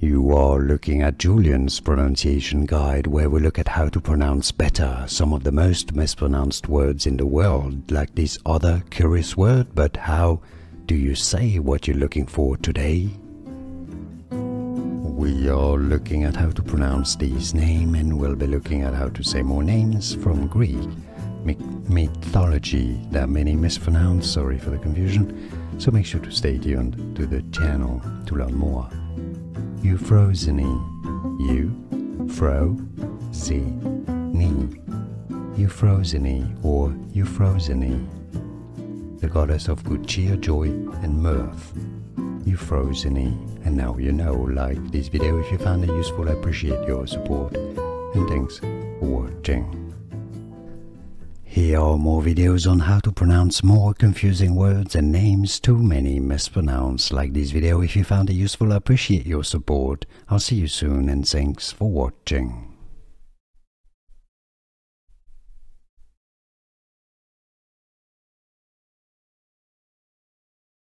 You are looking at Julian's pronunciation guide, where we look at how to pronounce better some of the most mispronounced words in the world, like this other curious word. But how do you say what you're looking for today? We are looking at how to pronounce these names, and we'll be looking at how to say more names from Greek mythology. There are many mispronounced, sorry for the confusion, so make sure to stay tuned to the channel to learn more. Euphrosyne, Euphrosyne or Euphrosyne, the goddess of good cheer, joy and mirth. Euphrosyne. And now you know. Like this video if you found it useful. I appreciate your support, and thanks for watching. Here are more videos on how to pronounce more confusing words and names too many mispronounced. Like this video if you found it useful. I appreciate your support. I'll see you soon, and thanks for watching.